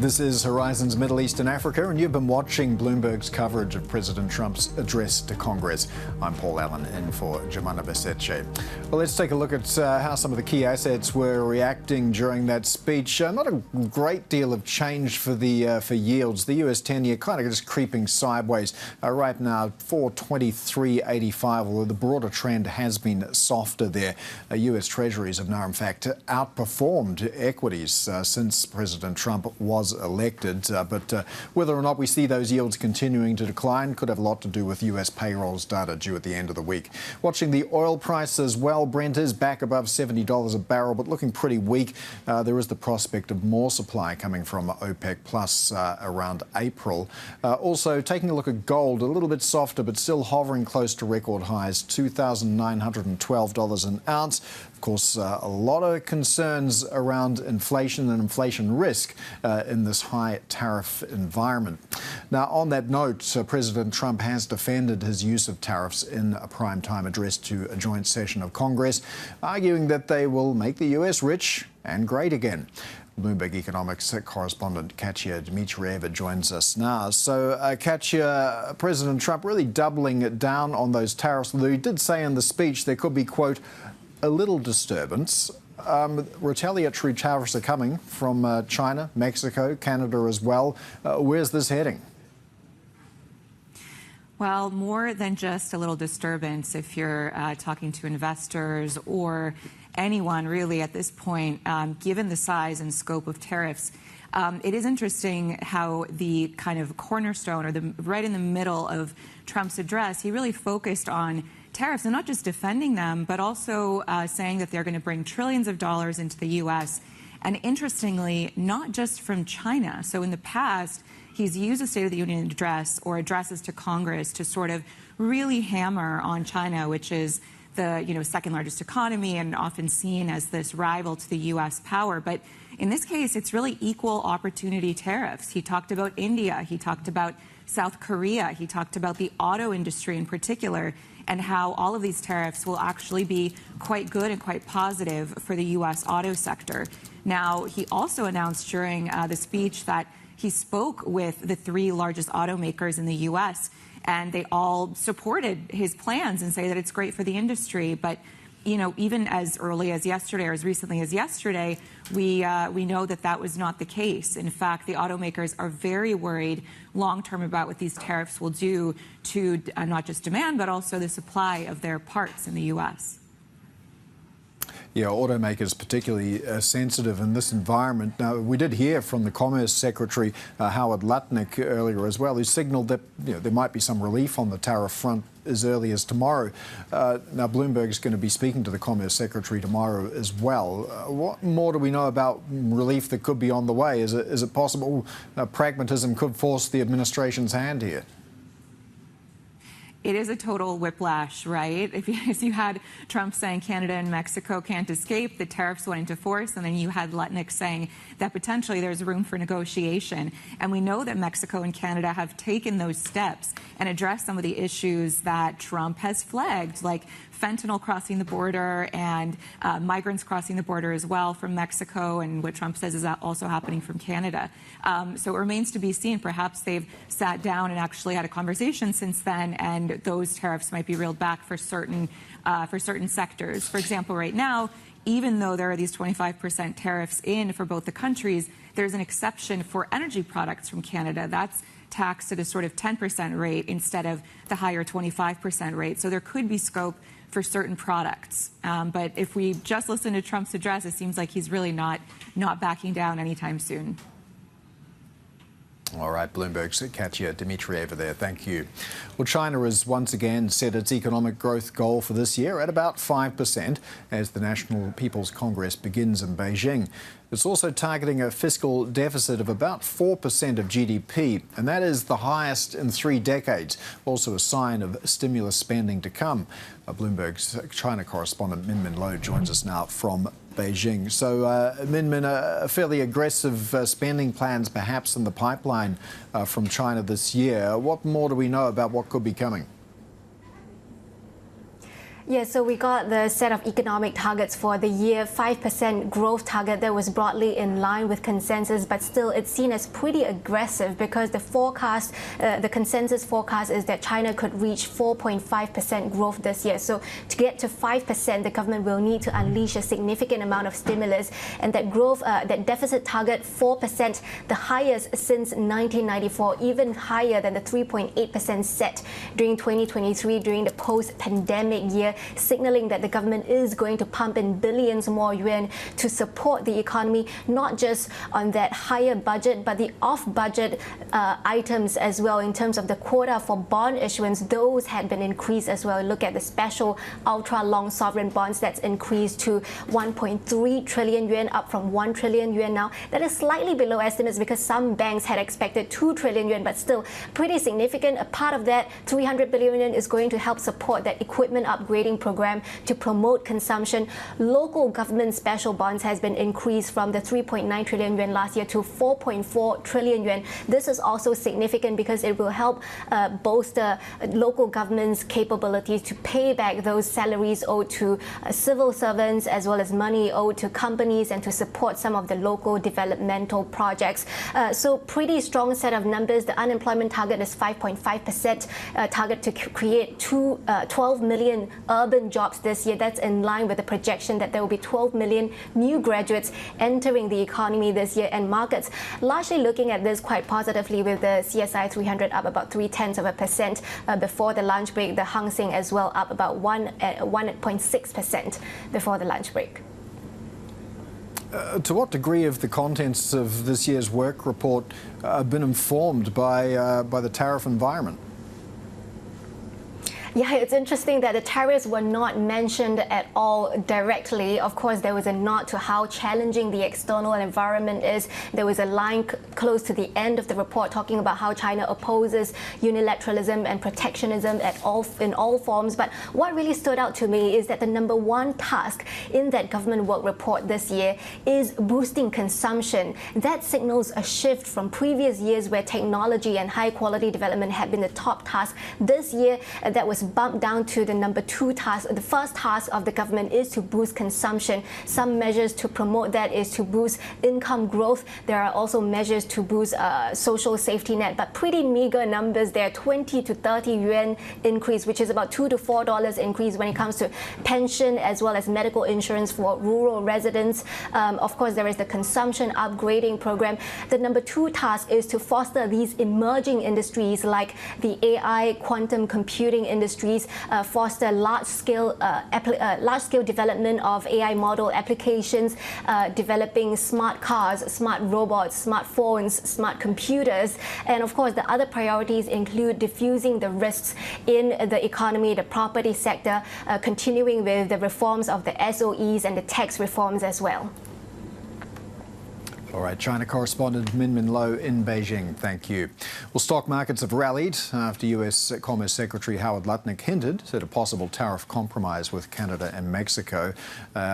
This is Horizons Middle East and Africa, and you've been watching Bloomberg's coverage of President Trump's address to Congress. I'm Paul Allen, in for Jemana Besetche. Well, let's take a look at how some of the key assets were reacting during that speech. Not a great deal of change for yields. The US 10-year kind of just creeping sideways right now, 423.85, although the broader trend has been softer there. US Treasuries have now, in fact, outperformed equities since President Trump was elected, but whether or not we see those yields continuing to decline could have a lot to do with US payrolls data due at the end of the week. Watching the oil price as well, Brent is back above $70 a barrel, but looking pretty weak. There is the prospect of more supply coming from OPEC Plus around April. Also, taking a look at gold, a little bit softer, but still hovering close to record highs, $2,912 an ounce. Of course, a lot of concerns around inflation and inflation risk in this high tariff environment. Now, on that note, President Trump has defended his use of tariffs in a primetime address to a joint session of Congress, arguing that they will make the US rich and great again. Bloomberg Economics correspondent Katya Dmitrieva joins us now. So, Katya, President Trump really doubling down on those tariffs, although he did say in the speech there could be, quote, a little disturbance. Retaliatory tariffs are coming from China, Mexico, Canada as well. Where's this heading? Well, more than just a little disturbance if you're talking to investors or anyone really at this point, given the size and scope of tariffs. It is interesting how the kind of cornerstone, or right in the middle of Trump's address, he really focused on tariffs and not just defending them, but also saying that they're going to bring trillions of dollars into the U.S. And interestingly, not just from China. So in the past, he's used a State of the Union address or addresses to Congress to sort of really hammer on China, which is the second largest economy and often seen as this rival to the U.S. power. But in this case, it's really equal opportunity tariffs. He talked about India. He talked about South Korea. He talked about the auto industry in particular, and how all of these tariffs will actually be quite good and quite positive for the U.S. auto sector. Now, he also announced during the speech that he spoke with the three largest automakers in the U.S., and they all supported his plans and say that it's great for the industry. But, even as early as yesterday, or as recently as yesterday, we know that that was not the case. In fact, the automakers are very worried long-term about what these tariffs will do to not just demand, but also the supply of their parts in the U.S. Yeah, automakers particularly sensitive in this environment. Now, we did hear from the Commerce Secretary, Howard Lutnick, earlier as well, who signalled that there might be some relief on the tariff front as early as tomorrow. Now, Bloomberg is going to be speaking to the Commerce Secretary tomorrow as well. What more do we know about relief that could be on the way? Is it possible pragmatism could force the administration's hand here? It is a total whiplash, right? If you had Trump saying Canada and Mexico can't escape, the tariffs went into force, and then you had Lutnick saying that potentially there's room for negotiation. And we know that Mexico and Canada have taken those steps and addressed some of the issues that Trump has flagged, like fentanyl crossing the border and migrants crossing the border as well from Mexico, and what Trump says is also happening from Canada. So it remains to be seen. Perhaps they've sat down and actually had a conversation since then, and those tariffs might be reeled back for certain sectors. For example, right now, even though there are these 25% tariffs in for both the countries, there's an exception for energy products from Canada. That's taxed at a sort of 10% rate instead of the higher 25% rate. So there could be scope for certain products. But if we just listen to Trump's address, it seems like he's really not backing down anytime soon. All right, Bloomberg's Katya Dmitrieva there. Thank you. Well, China has once again set its economic growth goal for this year at about 5% as the National People's Congress begins in Beijing. It's also targeting a fiscal deficit of about 4% of GDP, and that is the highest in 3 decades, also a sign of stimulus spending to come. Bloomberg's China correspondent Min Min Lo joins us now from Beijing. So, Min Min, fairly aggressive spending plans perhaps in the pipeline from China this year. What more do we know about what could be coming? Yeah, so we got the set of economic targets for the year, 5% growth target that was broadly in line with consensus, but still it's seen as pretty aggressive because the forecast, the consensus forecast is that China could reach 4.5% growth this year. So to get to 5%, the government will need to unleash a significant amount of stimulus, and that growth, that deficit target 4%, the highest since 1994, even higher than the 3.8% set during 2023 during the post-pandemic year, signaling that the government is going to pump in billions more yuan to support the economy, not just on that higher budget, but the off-budget items as well. In terms of the quota for bond issuance, those had been increased as well. Look at the special ultra-long sovereign bonds that's increased to 1.3 trillion yuan, up from 1 trillion yuan now. That is slightly below estimates because some banks had expected 2 trillion yuan, but still pretty significant. A part of that 300 billion yuan is going to help support that equipment upgrading program to promote consumption. Local government special bonds has been increased from the 3.9 trillion yuan last year to 4.4 trillion yuan. This is also significant because it will help bolster local government's capabilities to pay back those salaries owed to civil servants, as well as money owed to companies, and to support some of the local developmental projects. So pretty strong set of numbers. The unemployment target is 5.5%, target to create 12 million urban jobs this year. That's in line with the projection that there will be 12 million new graduates entering the economy this year, and markets largely looking at this quite positively, with the CSI 300 up about 0.3% before the lunch break, the Hang Seng as well up about 1.6% before the lunch break. To what degree have the contents of this year's work report been informed by the tariff environment? Yeah, it's interesting that the tariffs were not mentioned at all directly. Of course, there was a nod to how challenging the external environment is. There was a line close to the end of the report talking about how China opposes unilateralism and protectionism in all forms. But what really stood out to me is that the number one task in that government work report this year is boosting consumption. That signals a shift from previous years where technology and high quality development had been the top task. This year, that was bumped down to the number two task. The first task of the government is to boost consumption. Some measures to promote that is to boost income growth. There are also measures to boost social safety net, but pretty meager numbers there. 20 to 30 yuan increase, which is about $2 to $4 increase when it comes to pension as well as medical insurance for rural residents. Of course, there is the consumption upgrading program. The number two task is to foster these emerging industries like the AI, quantum computing industries, foster large-scale development of AI model applications, developing smart cars, smart robots, smart phones, smart computers. And of course, the other priorities include diffusing the risks in the economy, the property sector, continuing with the reforms of the SOEs and the tax reforms as well. All right, China correspondent Min Lo in Beijing, thank you. Well, stock markets have rallied after US Commerce Secretary Howard Lutnick hinted at a possible tariff compromise with Canada and Mexico.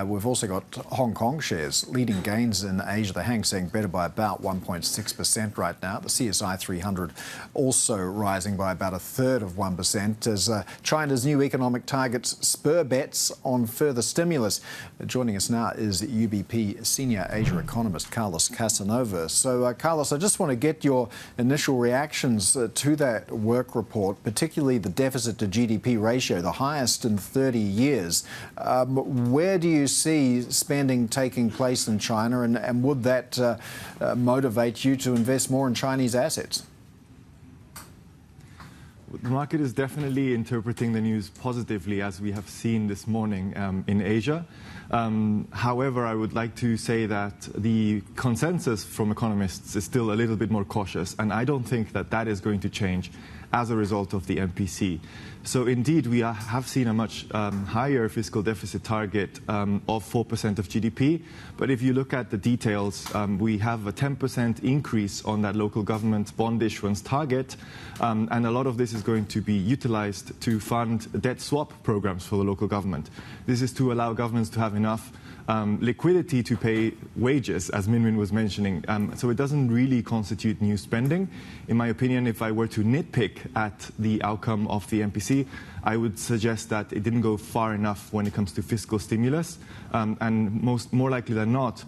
We've also got Hong Kong shares leading gains in Asia. The Hang Seng better by about 1.6% right now. The CSI 300 also rising by about 1/3 as China's new economic targets spur bets on further stimulus. Joining us now is UBP Senior Asia Economist Carlos Casanova. So, Carlos, I just want to get your initial reactions to that work report, particularly the deficit to GDP ratio, the highest in 30 years. Where do you see spending taking place in China, and would that motivate you to invest more in Chinese assets? The market is definitely interpreting the news positively, as we have seen this morning in Asia. However, I would like to say that the consensus from economists is still a little bit more cautious, and I don't think that that is going to change as a result of the MPC. So indeed, we have seen a much higher fiscal deficit target of 4% of GDP. But if you look at the details, we have a 10% increase on that local government bond issuance target. And a lot of this is going to be utilized to fund debt swap programs for the local government. This is to allow governments to have enough liquidity to pay wages, as Min was mentioning. So it doesn't really constitute new spending. In my opinion, if I were to nitpick take at the outcome of the MPC, I would suggest that it didn't go far enough when it comes to fiscal stimulus, and more likely than not,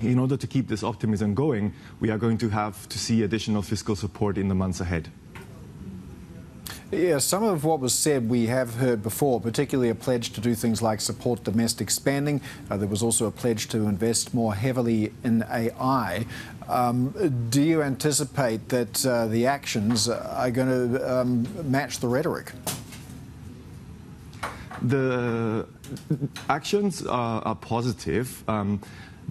in order to keep this optimism going, we are going to have to see additional fiscal support in the months ahead. Yeah, some of what was said we have heard before, particularly a pledge to do things like support domestic spending. There was also a pledge to invest more heavily in AI. Do you anticipate that the actions are going to match the rhetoric? The actions are positive,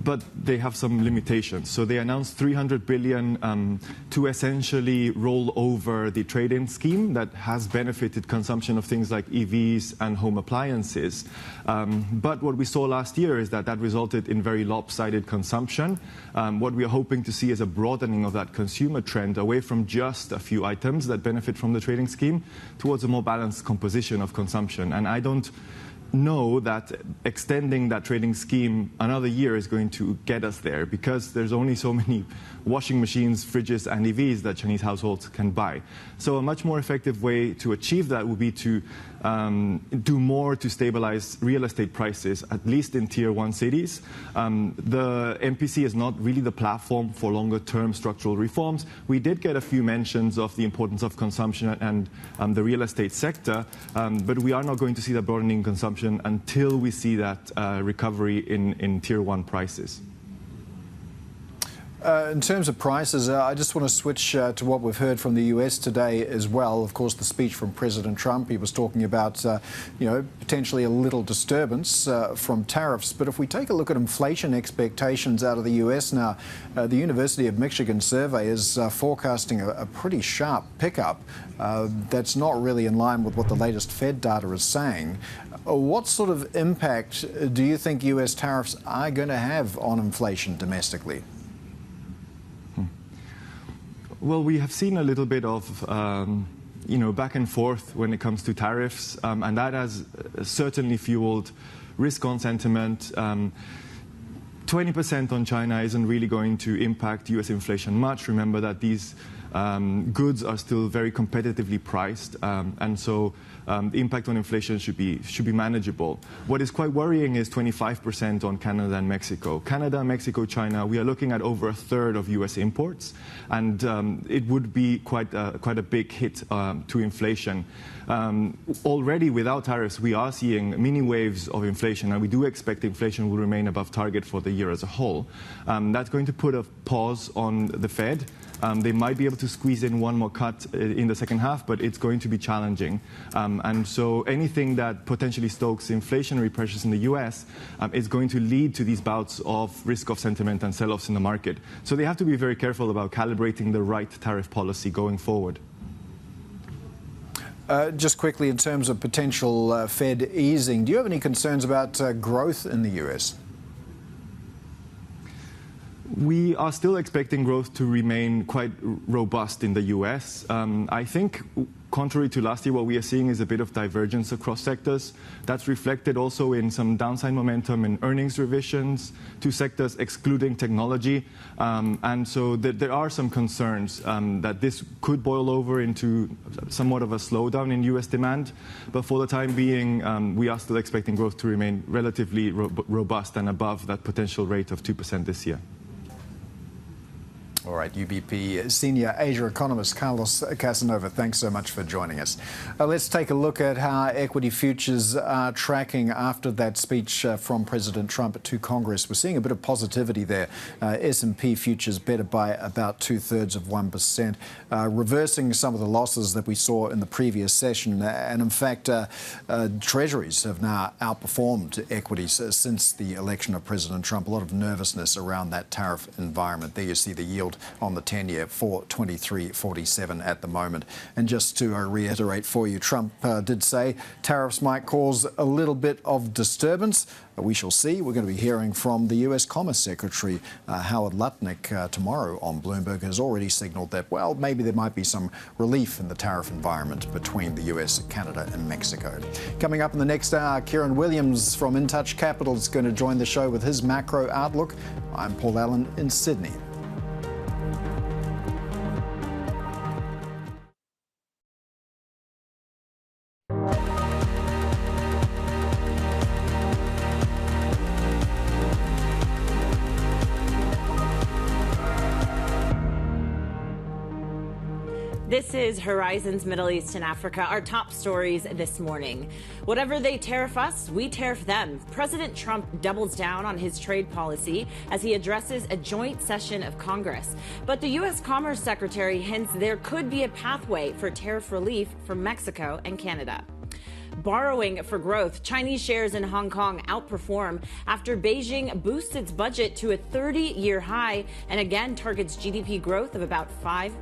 but they have some limitations. So they announced $300 billion to essentially roll over the trade-in scheme that has benefited consumption of things like EVs and home appliances. But what we saw last year is that resulted in very lopsided consumption. What we are hoping to see is a broadening of that consumer trend away from just a few items that benefit from the trading scheme towards a more balanced composition of consumption. And I don't know that extending that trading scheme another year is going to get us there, because there's only so many washing machines, fridges and EVs that Chinese households can buy. So a much more effective way to achieve that would be to do more to stabilize real estate prices, at least in Tier 1 cities. The MPC is not really the platform for longer-term structural reforms. We did get a few mentions of the importance of consumption and the real estate sector, but we are not going to see the broadening consumption until we see that recovery in Tier 1 prices. In terms of prices, I just want to switch to what we've heard from the US today as well. Of course, the speech from President Trump, he was talking about, potentially a little disturbance from tariffs. But if we take a look at inflation expectations out of the US now, the University of Michigan survey is forecasting a pretty sharp pickup. That's not really in line with what the latest Fed data is saying. What sort of impact do you think US tariffs are going to have on inflation domestically? Well, we have seen a little bit of, back and forth when it comes to tariffs, and that has certainly fueled risk-on sentiment. 20% on China isn't really going to impact US inflation much. Remember that these goods are still very competitively priced, and so the impact on inflation should be manageable. What is quite worrying is 25% on Canada and Mexico. Canada, Mexico, China, we are looking at over a third of US imports, and it would be quite a big hit to inflation. Already without tariffs, we are seeing mini waves of inflation, and we do expect inflation will remain above target for the year as a whole. That's going to put a pause on the Fed. They might be able to squeeze in one more cut in the second half, but it's going to be challenging. And so anything that potentially stokes inflationary pressures in the US is going to lead to these bouts of risk-off sentiment and sell-offs in the market. So they have to be very careful about calibrating the right tariff policy going forward. Just quickly, in terms of potential Fed easing, do you have any concerns about growth in the US? We are still expecting growth to remain quite robust in the US. I think, contrary to last year, what we are seeing is a bit of divergence across sectors. That's reflected also in some downside momentum in earnings revisions to sectors excluding technology. And so there are some concerns that this could boil over into somewhat of a slowdown in US demand. But for the time being, we are still expecting growth to remain relatively robust and above that potential rate of 2% this year. All right, UBP Senior Asia Economist Carlos Casanova, thanks so much for joining us. Let's take a look at how equity futures are tracking after that speech from President Trump to Congress. We're seeing a bit of positivity there. S&P futures better by about 2/3%, reversing some of the losses that we saw in the previous session. And in fact, treasuries have now outperformed equities since the election of President Trump. A lot of nervousness around that tariff environment. There you see the yield on the 10-year for 23.47 at the moment. And just to reiterate for you, Trump did say tariffs might cause a little bit of disturbance. We shall see. We're going to be hearing from the US Commerce Secretary Howard Lutnick tomorrow on Bloomberg. Has already signaled that, well, maybe there might be some relief in the tariff environment between the US, Canada and Mexico. Coming up in the next hour, Kieran Williams from InTouch Capital is going to join the show with his macro outlook. I'm Paul Allen in Sydney. This is Horizons Middle East and Africa, our top stories this morning. Whatever they tariff us, we tariff them. President Trump doubles down on his trade policy as he addresses a joint session of Congress. But the U.S. Commerce Secretary hints there could be a pathway for tariff relief for Mexico and Canada. Borrowing for growth. Chinese shares in Hong Kong outperform after Beijing boosts its budget to a 30-year high and again targets GDP growth of about 5%.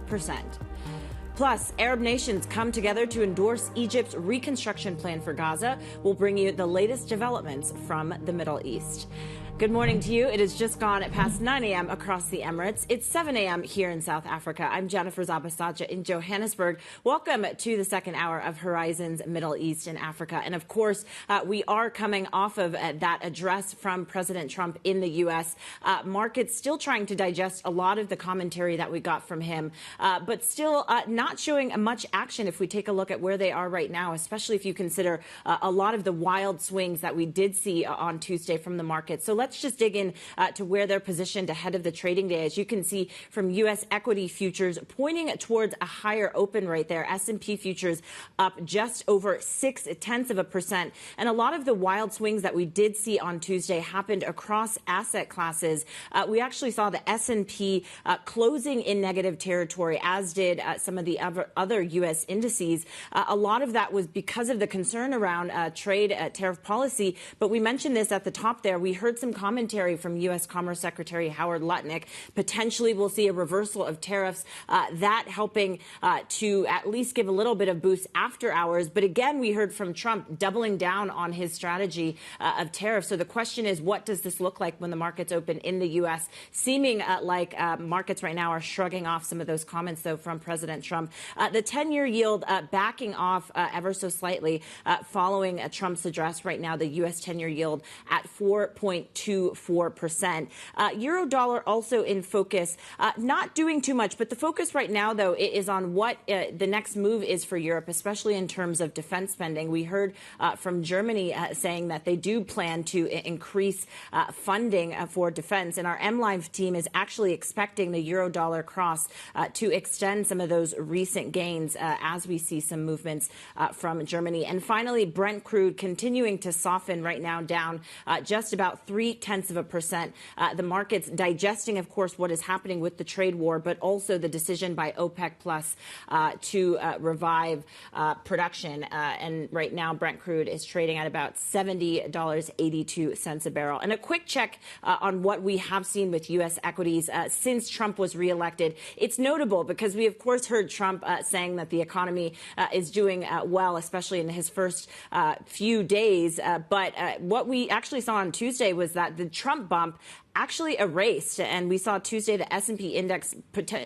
Plus, Arab nations come together to endorse Egypt's reconstruction plan for Gaza. We'll bring you the latest developments from the Middle East. Good morning to you. It is just gone past 9 a.m. across the Emirates. It's 7 a.m. here in South Africa. I'm Jennifer Zabasaja in Johannesburg. Welcome to the second hour of Horizons Middle East and Africa. And of course, we are coming off of that address from President Trump in the U.S. Markets still trying to digest a lot of the commentary that we got from him, but still not showing much action if we take a look at where they are right now, especially if you consider a lot of the wild swings that we did see on Tuesday from the market. So let's just dig in to where they're positioned ahead of the trading day. As you can see from U.S. equity futures pointing towards a higher open rate there. S&P futures up just over 0.6%. And a lot of the wild swings that we did see on Tuesday happened across asset classes. We actually saw the S&P closing in negative territory, as did some of the other U.S. indices. A lot of that was because of the concern around trade tariff policy. But we mentioned this at the top there. We heard some commentary from U.S. Commerce Secretary Howard Lutnick. Potentially, we'll see a reversal of tariffs, that helping to at least give a little bit of boost after hours. But again, we heard from Trump doubling down on his strategy of tariffs. So the question is, what does this look like when the markets open in the U.S.? Seeming like markets right now are shrugging off some of those comments, though, from President Trump. The 10-year yield backing off ever so slightly following Trump's address. Right now, the U.S. 10-year yield at 4.24%. Euro dollar also in focus, not doing too much, but the focus right now, though, is on what the next move is for Europe, especially in terms of defense spending. We heard from Germany saying that they do plan to increase funding for defense, and our MLive team is actually expecting the euro dollar cross to extend some of those recent gains as we see some movements from Germany. And finally, Brent crude continuing to soften right now, down just about 0.3%. The market's digesting, of course, what is happening with the trade war, but also the decision by OPEC Plus to revive production. And right now, Brent crude is trading at about $70.82 a barrel. And a quick check on what we have seen with U.S. equities since Trump was reelected. It's notable because we, of course, heard Trump saying that the economy is doing well, especially in his first few days. But what we actually saw on Tuesday was that the Trump bump actually erased, and we saw Tuesday the S&P index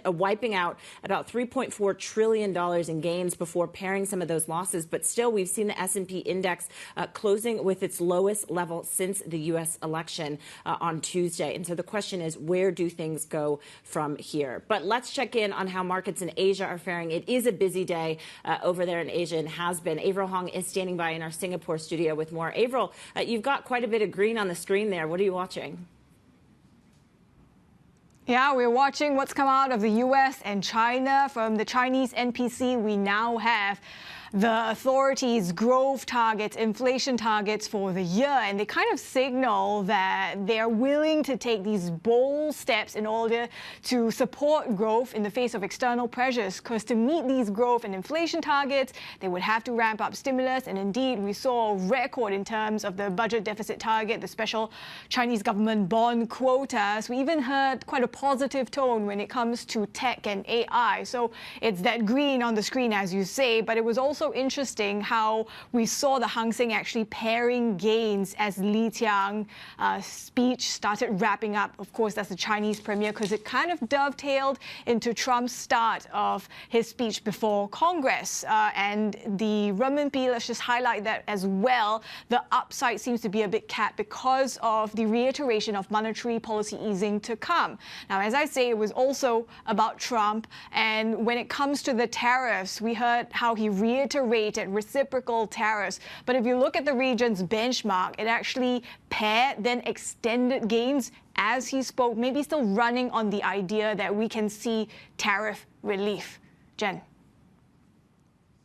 wiping out about $3.4 trillion in gains before paring some of those losses. But still, we've seen the S&P index closing with its lowest level since the U.S. election on Tuesday. And so the question is, where do things go from here? But let's check in on how markets in Asia are faring. It is a busy day over there in Asia and has been. Avril Hong is standing by in our Singapore studio with more. Avril, you've got quite a bit of green on the screen there. What are you watching? Yeah, we're watching what's come out of the U.S. and China. From the Chinese NPC, we now have the authorities' growth targets, inflation targets for the year, and they kind of signal that they're willing to take these bold steps in order to support growth in the face of external pressures. Because to meet these growth and inflation targets, they would have to ramp up stimulus, and indeed we saw a record in terms of the budget deficit target, the special Chinese government bond quotas. We even heard quite a positive tone when it comes to tech and AI. So it's that green on the screen, as you say, but it was also interesting how we saw the Hang Seng actually paring gains as Li Qiang's speech started wrapping up. Of course, that's the Chinese premier, because it kind of dovetailed into Trump's start of his speech before Congress. And the renminbi, let's just highlight that as well. The upside seems to be a bit capped because of the reiteration of monetary policy easing to come. Now, as I say, it was also about Trump. And when it comes to the tariffs, we heard how he reiterated reciprocal tariffs. But if you look at the region's benchmark, it actually paired, then extended gains as he spoke, maybe still running on the idea that we can see tariff relief. Jen.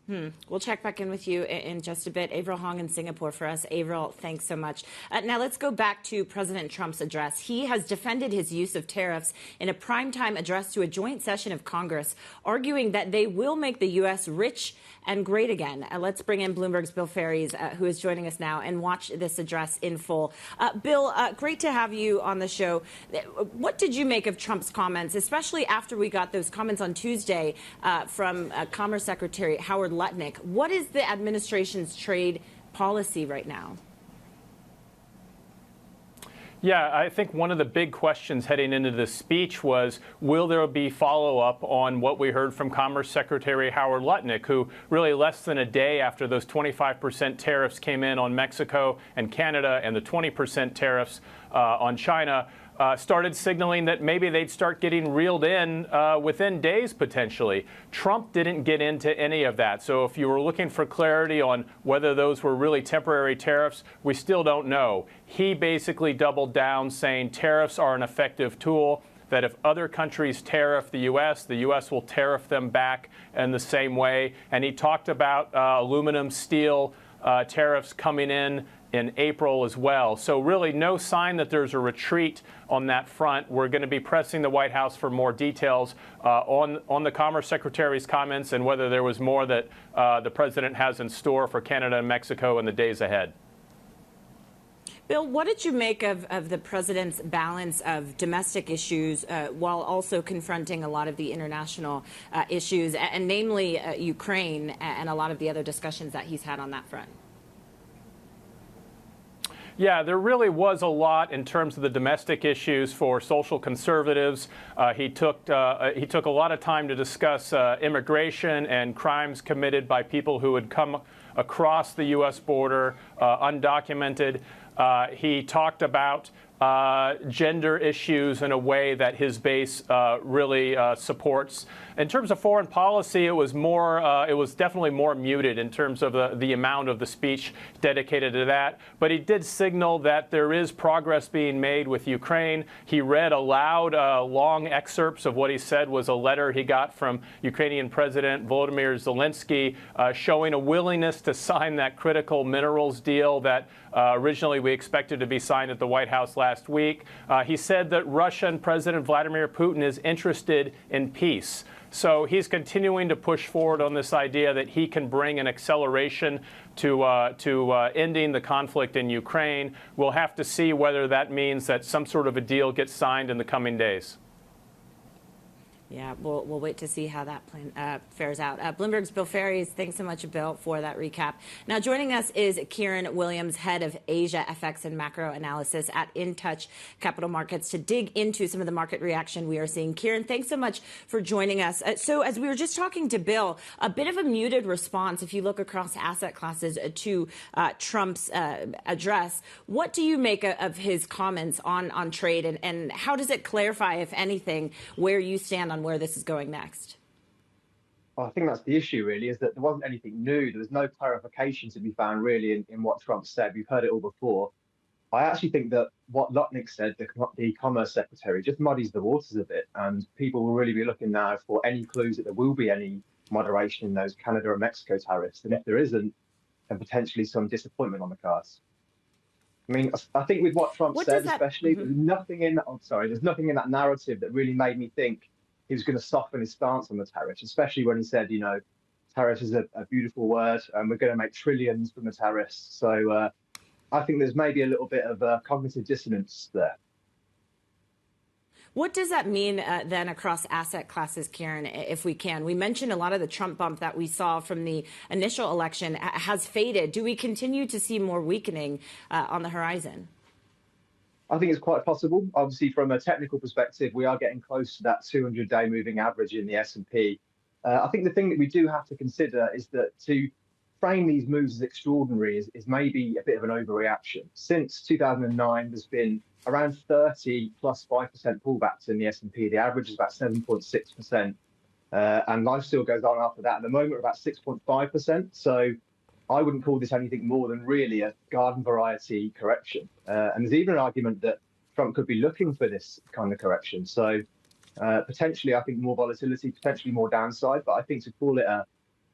We'll check back in with you in just a bit. Avril Hong in Singapore for us. Avril, thanks so much. Now let's go back to President Trump's address. He has defended his use of tariffs in a primetime address to a joint session of Congress, arguing that they will make the U.S. rich and great again. Let's bring in Bloomberg's Bill Ferries, who is joining us now, and watch this address in full. Bill, great to have you on the show. What did you make of Trump's comments, especially after we got those comments on Tuesday from Commerce Secretary Howard Lutnick? What is the administration's trade policy right now? Yeah, I think one of the big questions heading into this speech was, will there be follow-up on what we heard from Commerce Secretary Howard Lutnick, who really less than a day after those 25% tariffs came in on Mexico and Canada and the 20% tariffs on China, started signaling that maybe they'd start getting reeled in within days, potentially. Trump didn't get into any of that. So if you were looking for clarity on whether those were really temporary tariffs, we still don't know. He basically doubled down, saying tariffs are an effective tool, that if other countries tariff the U.S. will tariff them back in the same way. And he talked about aluminum, steel tariffs coming in April as well. So really no sign that there's a retreat on that front. We're going to be pressing the White House for more details on the Commerce Secretary's comments and whether there was more that the president has in store for Canada and Mexico in the days ahead. Bill, what did you make of the president's balance of domestic issues while also confronting a lot of the international issues, and namely Ukraine and a lot of the other discussions that he's had on that front? Yeah, there really was a lot in terms of the domestic issues for social conservatives. He took a lot of time to discuss immigration and crimes committed by people who had come across the U.S. border undocumented. He talked about gender issues in a way that his base really supports. In terms of foreign policy, it was definitely more muted in terms of the amount of the speech dedicated to that. But he did signal that there is progress being made with Ukraine. He read aloud long excerpts of what he said was a letter he got from Ukrainian President Volodymyr Zelensky showing a willingness to sign that critical minerals deal that originally we expected to be signed at the White House last week. He said that Russian President Vladimir Putin is interested in peace. So he's continuing to push forward on this idea that he can bring an acceleration to ending the conflict in Ukraine. We'll have to see whether that means that some sort of a deal gets signed in the coming days. Yeah, we'll wait to see how that plan fares out. Bloomberg's Bill Ferries, thanks so much, Bill, for that recap. Now, joining us is Kieran Williams, head of Asia FX and macro analysis at In Touch Capital Markets, to dig into some of the market reaction we are seeing. Kieran, thanks so much for joining us. So as we were just talking to Bill, a bit of a muted response if you look across asset classes to Trump's address. What do you make of his comments on trade, and how does it clarify, if anything, where you stand on where this is going next? Well, I think that's the issue, really, is that there wasn't anything new. There was no clarification to be found, really, in what Trump said. We've heard it all before. I actually think that what Lutnick said, the Commerce Secretary, just muddies the waters a bit, and people will really be looking now for any clues that there will be any moderation in those Canada and Mexico tariffs. And if there isn't, then potentially some disappointment on the cards. I mean, I think with what Trump said, especially, there's nothing in that narrative that really made me think he was going to soften his stance on the tariffs, especially when he said, you know, tariffs is a beautiful word and we're going to make trillions from the tariffs. So I think there's maybe a little bit of cognitive dissonance there. What does that mean then across asset classes, Kieran, if we can? We mentioned a lot of the Trump bump that we saw from the initial election has faded. Do we continue to see more weakening on the horizon? I think it's quite possible. Obviously, from a technical perspective, we are getting close to that 200-day moving average in the S&P. I think the thing that we do have to consider is that to frame these moves as extraordinary is maybe a bit of an overreaction. Since 2009, there's been around 30 plus 5% pullbacks in the S&P. The average is about 7.6%. And life still goes on after that. At the moment, we're about 6.5%. So I wouldn't call this anything more than really a garden variety correction. And there's even an argument that Trump could be looking for this kind of correction. So potentially, I think more volatility, potentially more downside. But I think to call it a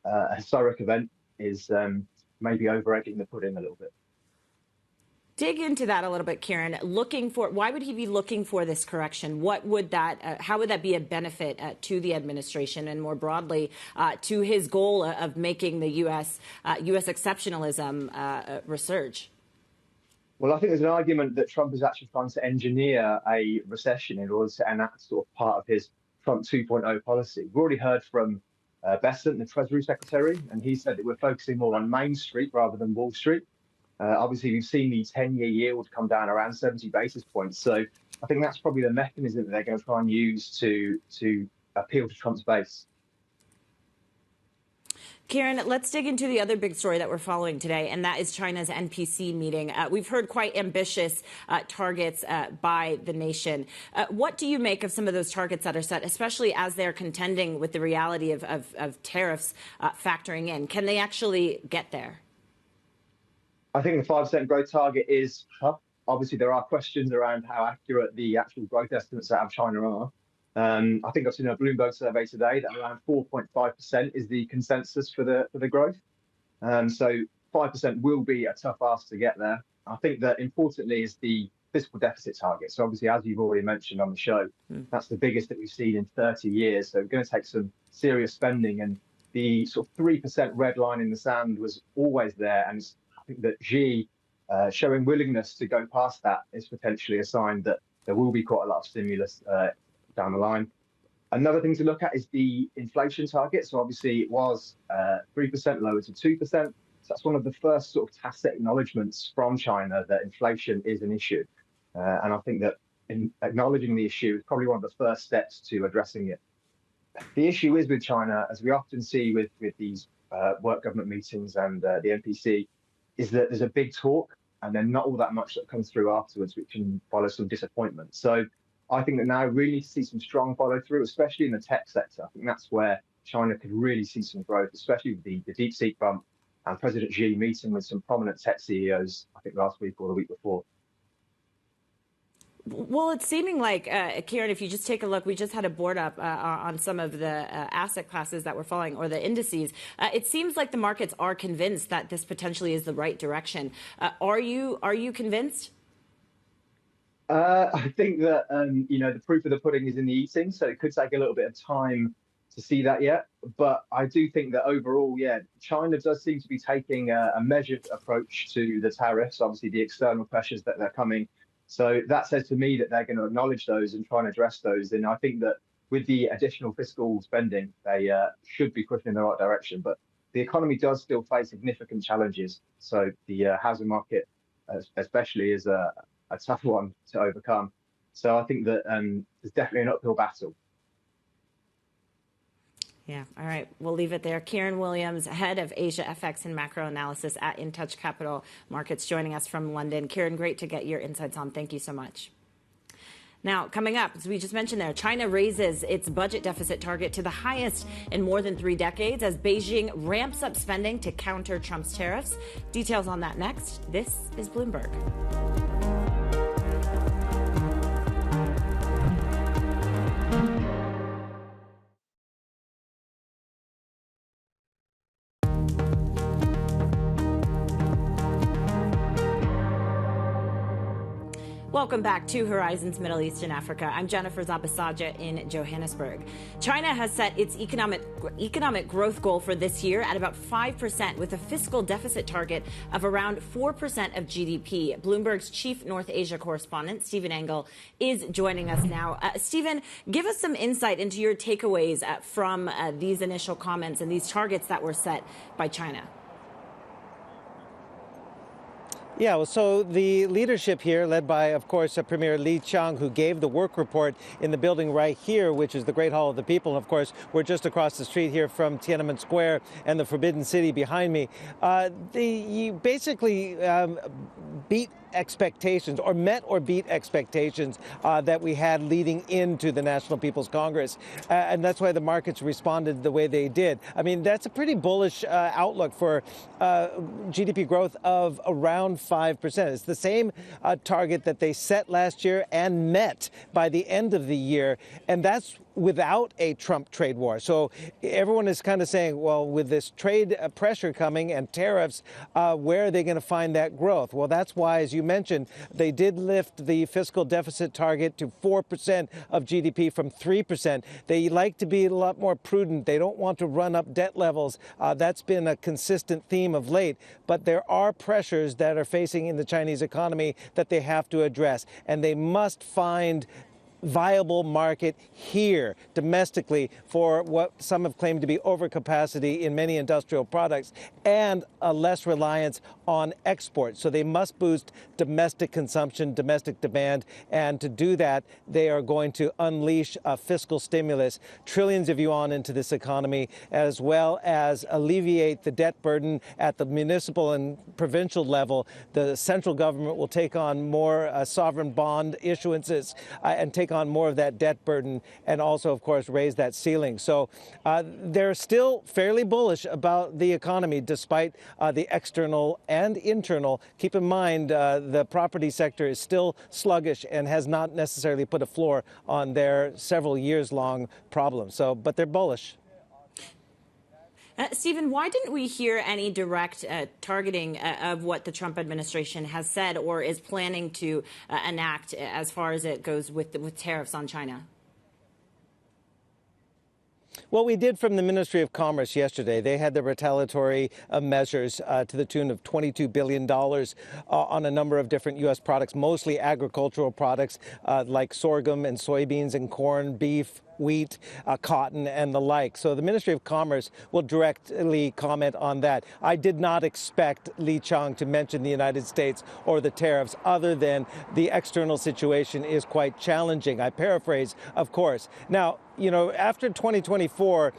a historic event is maybe over-egging the pudding a little bit. Dig into that a little bit, Kieran. Why would he be looking for this correction? What would how would that be a benefit to the administration and more broadly to his goal of making the U.S. exceptionalism resurge? Well, I think there's an argument that Trump is actually trying to engineer a recession in order to enact sort of part of his Trump 2.0 policy. We've already heard from Besant, the Treasury Secretary, and he said that we're focusing more on Main Street rather than Wall Street. Obviously, we've seen the 10-year yield come down around 70 basis points. So I think that's probably the mechanism that they're going to try and use to appeal to Trump's base. Kieran, let's dig into the other big story that we're following today, and that is China's NPC meeting. We've heard quite ambitious targets by the nation. What do you make of some of those targets that are set, especially as they're contending with the reality of tariffs factoring in? Can they actually get there? I think the 5% growth target is tough. Obviously, there are questions around how accurate the actual growth estimates out of China are. I think I've seen a Bloomberg survey today that around 4.5% is the consensus for the growth. So 5% will be a tough ask to get there. I think that importantly is the fiscal deficit target. So obviously, as you've already mentioned on the show, that's the biggest that we've seen in 30 years. So we're going to take some serious spending, and the sort of 3% red line in the sand was always there. And I think that Xi showing willingness to go past that is potentially a sign that there will be quite a lot of stimulus down the line. Another thing to look at is the inflation target. So obviously it was 3% lower to 2%. So that's one of the first sort of tacit acknowledgements from China that inflation is an issue. And I think that in acknowledging the issue is probably one of the first steps to addressing it. The issue is with China, as we often see with these work government meetings and the NPC, is that there's a big talk and then not all that much that comes through afterwards, which can follow some disappointment. So I think that now we really need to see some strong follow through, especially in the tech sector. I think that's where China could really see some growth, especially with the DeepSeek bump and President Xi meeting with some prominent tech CEOs, I think last week or the week before. Well, it's seeming like, Kieran, if you just take a look, we just had a board up on some of the asset classes that we're following, or the indices. It seems like the markets are convinced that this potentially is the right direction. Are you convinced? I think that, the proof of the pudding is in the eating, so it could take a little bit of time to see that yet. But I do think that overall, China does seem to be taking a measured approach to the tariffs, obviously the external pressures that they're coming. So that says to me that they're going to acknowledge those and try and address those. And I think that with the additional fiscal spending, they should be pushing in the right direction. But the economy does still face significant challenges. So the housing market, especially, is a tough one to overcome. So I think that there's definitely an uphill battle. Yeah. All right. We'll leave it there. Kieran Williams, head of Asia FX and macro analysis at In Touch Capital Markets, joining us from London. Kieran, great to get your insights on. Thank you so much. Now, coming up, as we just mentioned there, China raises its budget deficit target to the highest in more than 3 decades as Beijing ramps up spending to counter Trump's tariffs. Details on that next. This is Bloomberg. Welcome back to Horizons Middle East and Africa. I'm Jennifer Zabasaja in Johannesburg. China has set its economic growth goal for this year at about 5%, with a fiscal deficit target of around 4% of GDP. Bloomberg's chief North Asia correspondent, Stephen Engel, is joining us now. Stephen, give us some insight into your takeaways from these initial comments and these targets that were set by China. Yeah, well, so the leadership here, led by, of course, Premier Li Qiang, who gave the work report in the building right here, which is the Great Hall of the People. Of course, we're just across the street here from Tiananmen Square and the Forbidden City behind me. They basically beat expectations, or met or beat expectations that we had leading into the National People's Congress. And that's why the markets responded the way they did. I mean, that's a pretty bullish outlook for GDP growth of around 5%. It's the same target that they set last year and met by the end of the year. And that's without a Trump trade war. So everyone is kind of saying, well, with this trade pressure coming and tariffs, where are they going to find that growth? Well, that's why, as you mentioned, they did lift the fiscal deficit target to 4% of GDP from 3%. They like to be a lot more prudent. They don't want to run up debt levels. That's been a consistent theme of late. But there are pressures that are facing in the Chinese economy that they have to address, and they must find viable market here domestically for what some have claimed to be overcapacity in many industrial products and a less reliance on exports. So they must boost domestic consumption, domestic demand, and to do that, they are going to unleash a fiscal stimulus, trillions of yuan into this economy, as well as alleviate the debt burden at the municipal and provincial level. The central government will take on more sovereign bond issuances and take on more of that debt burden, and also, of course, raise that ceiling. So they're still fairly bullish about the economy, despite the external and internal. Keep in mind, the property sector is still sluggish and has not necessarily put a floor on their several years-long problem. So, but they're bullish. Stephen, why didn't we hear any direct targeting of what the Trump administration has said or is planning to enact as far as it goes with tariffs on China? Well, we did from the Ministry of Commerce yesterday. They had the retaliatory measures to the tune of $22 billion on a number of different U.S. products, mostly agricultural products like sorghum and soybeans and corn, beef, wheat, cotton, and the like. So the Ministry of Commerce will directly comment on that. I did not expect Li Qiang to mention the United States or the tariffs, other than the external situation is quite challenging. I paraphrase, of course. Now, you know, after 2024,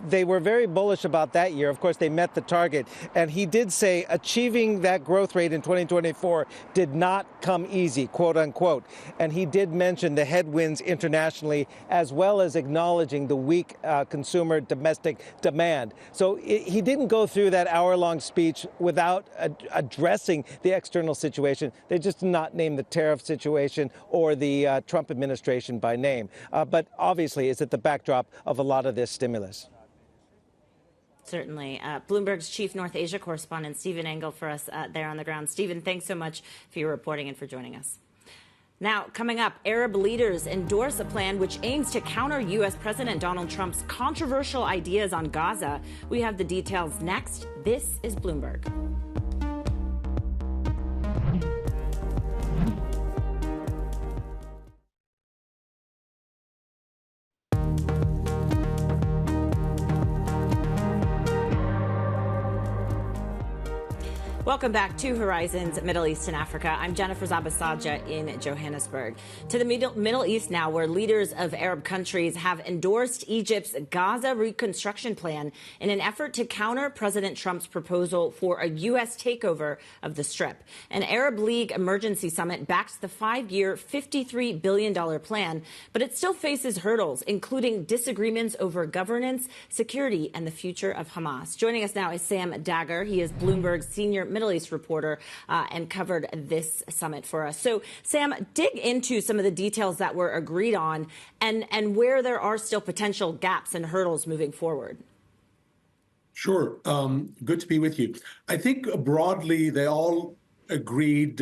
they were very bullish about that year. Of course, they met the target. And he did say achieving that growth rate in 2024 did not come easy, quote unquote. And he did mention the headwinds internationally, as well as acknowledging the weak consumer domestic demand. So he didn't go through that hour-long speech without addressing the external situation. They just did not name the tariff situation or the Trump administration by name. But obviously, it's at the backdrop of a lot of this stimulus. Certainly. Bloomberg's chief North Asia correspondent, Stephen Engel, for us there on the ground. Stephen, thanks so much for your reporting and for joining us. Now, coming up, Arab leaders endorse a plan which aims to counter U.S. President Donald Trump's controversial ideas on Gaza. We have the details next. This is Bloomberg. Welcome back to Horizons Middle East and Africa. I'm Jennifer Zabasaja in Johannesburg. To the Middle East now, where leaders of Arab countries have endorsed Egypt's Gaza reconstruction plan in an effort to counter President Trump's proposal for a U.S. takeover of the Strip. An Arab League emergency summit backs the 5-year, $53 billion plan, but it still faces hurdles, including disagreements over governance, security, and the future of Hamas. Joining us now is Sam Dagger. He is Bloomberg's senior Middle East reporter and covered this summit for us. So, Sam, dig into some of the details that were agreed on and where there are still potential gaps and hurdles moving forward. Sure. Good to be with you. I think broadly they all agreed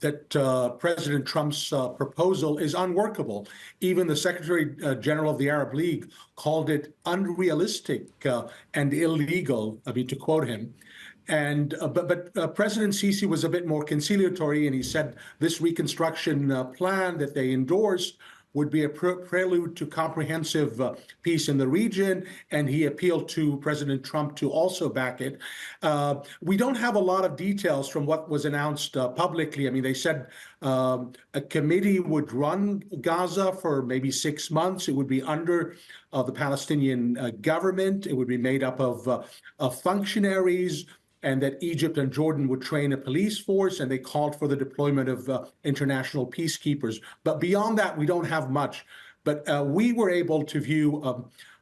that President Trump's proposal is unworkable. Even the Secretary General of the Arab League called it unrealistic and illegal, I mean, to quote him. And but President Sisi was a bit more conciliatory, and he said this reconstruction plan that they endorsed would be a prelude to comprehensive peace in the region, and he appealed to President Trump to also back it. We don't have a lot of details from what was announced publicly. I mean, they said a committee would run Gaza for maybe 6 months. It would be under the Palestinian government. It would be made up of functionaries, and that Egypt and Jordan would train a police force, and they called for the deployment of international peacekeepers. But beyond that, we don't have much. But we were able to view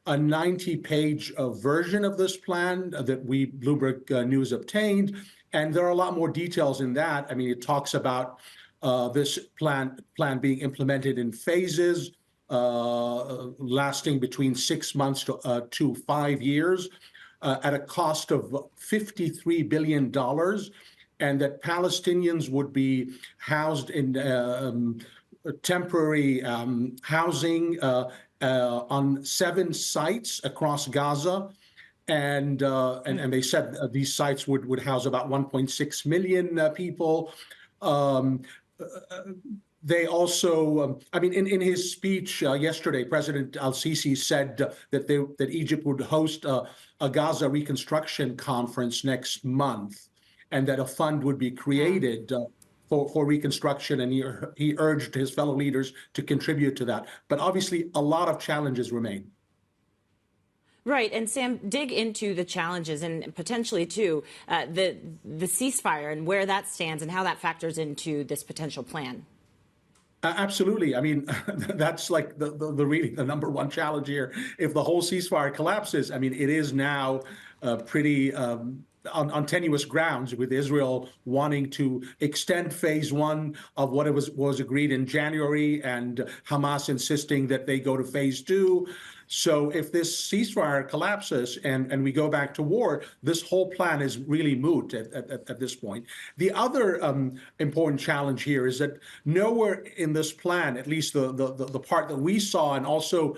a 90-page version of this plan that Bloomberg News obtained, and there are a lot more details in that. I mean, it talks about this plan being implemented in phases, lasting between 6 months to 5 years at a cost of $53 billion, and that Palestinians would be housed in temporary housing on 7 sites across Gaza. And they said these sites would house about 1.6 million people. They also, in his speech yesterday, President al-Sisi said that Egypt would host a Gaza reconstruction conference next month, and that a fund would be created for reconstruction, and he urged his fellow leaders to contribute to that. But obviously, a lot of challenges remain. Right. And Sam, dig into the challenges and potentially, too, the ceasefire and where that stands and how that factors into this potential plan. Absolutely. I mean, that's like the really the number one challenge here. If the whole ceasefire collapses, I mean, it is now pretty on tenuous grounds, with Israel wanting to extend phase 1 of what it was agreed in January, and Hamas insisting that they go to phase 2. So if this ceasefire collapses and we go back to war, this whole plan is really moot at this point. The other important challenge here is that nowhere in this plan, at least the part that we saw, and also